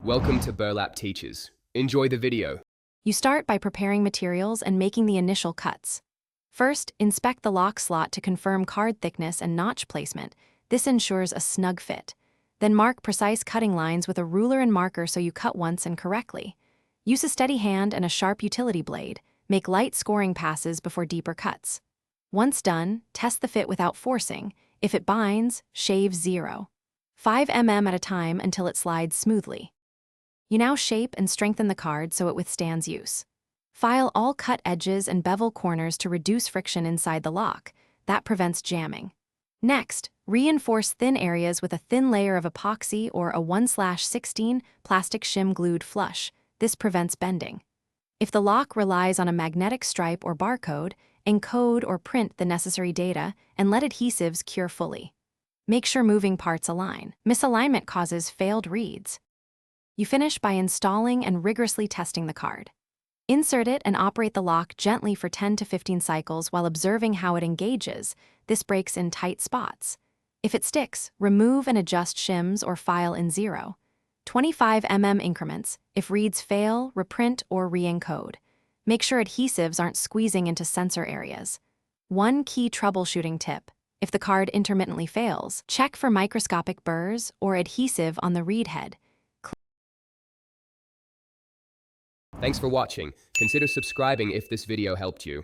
Welcome to Burlap Teachers. Enjoy the video. You start by preparing materials and making the initial cuts. First, inspect the lock slot to confirm card thickness and notch placement. This ensures a snug fit. Then mark precise cutting lines with a ruler and marker so you cut once and correctly. Use a steady hand and a sharp utility blade. Make light scoring passes before deeper cuts. Once done, test the fit without forcing. If it binds, shave 0. 5 mm at a time until it slides smoothly. You now shape and strengthen the card so it withstands use. File all cut edges and bevel corners to reduce friction inside the lock. That prevents jamming. Next, reinforce thin areas with a thin layer of epoxy or a 1/16 plastic shim glued flush. This prevents bending. If the lock relies on a magnetic stripe or barcode, encode or print the necessary data and let adhesives cure fully. Make sure moving parts align. Misalignment causes failed reads. You finish by installing and rigorously testing the card. Insert it and operate the lock gently for 10 to 15 cycles while observing how it engages. This breaks in tight spots. If it sticks, remove and adjust shims or file in 0. 25 mm increments. If reads fail, reprint or re-encode. Make sure adhesives aren't squeezing into sensor areas. One key troubleshooting tip. If the card intermittently fails, check for microscopic burrs or adhesive on the read head. Thanks for watching. Consider subscribing if this video helped you.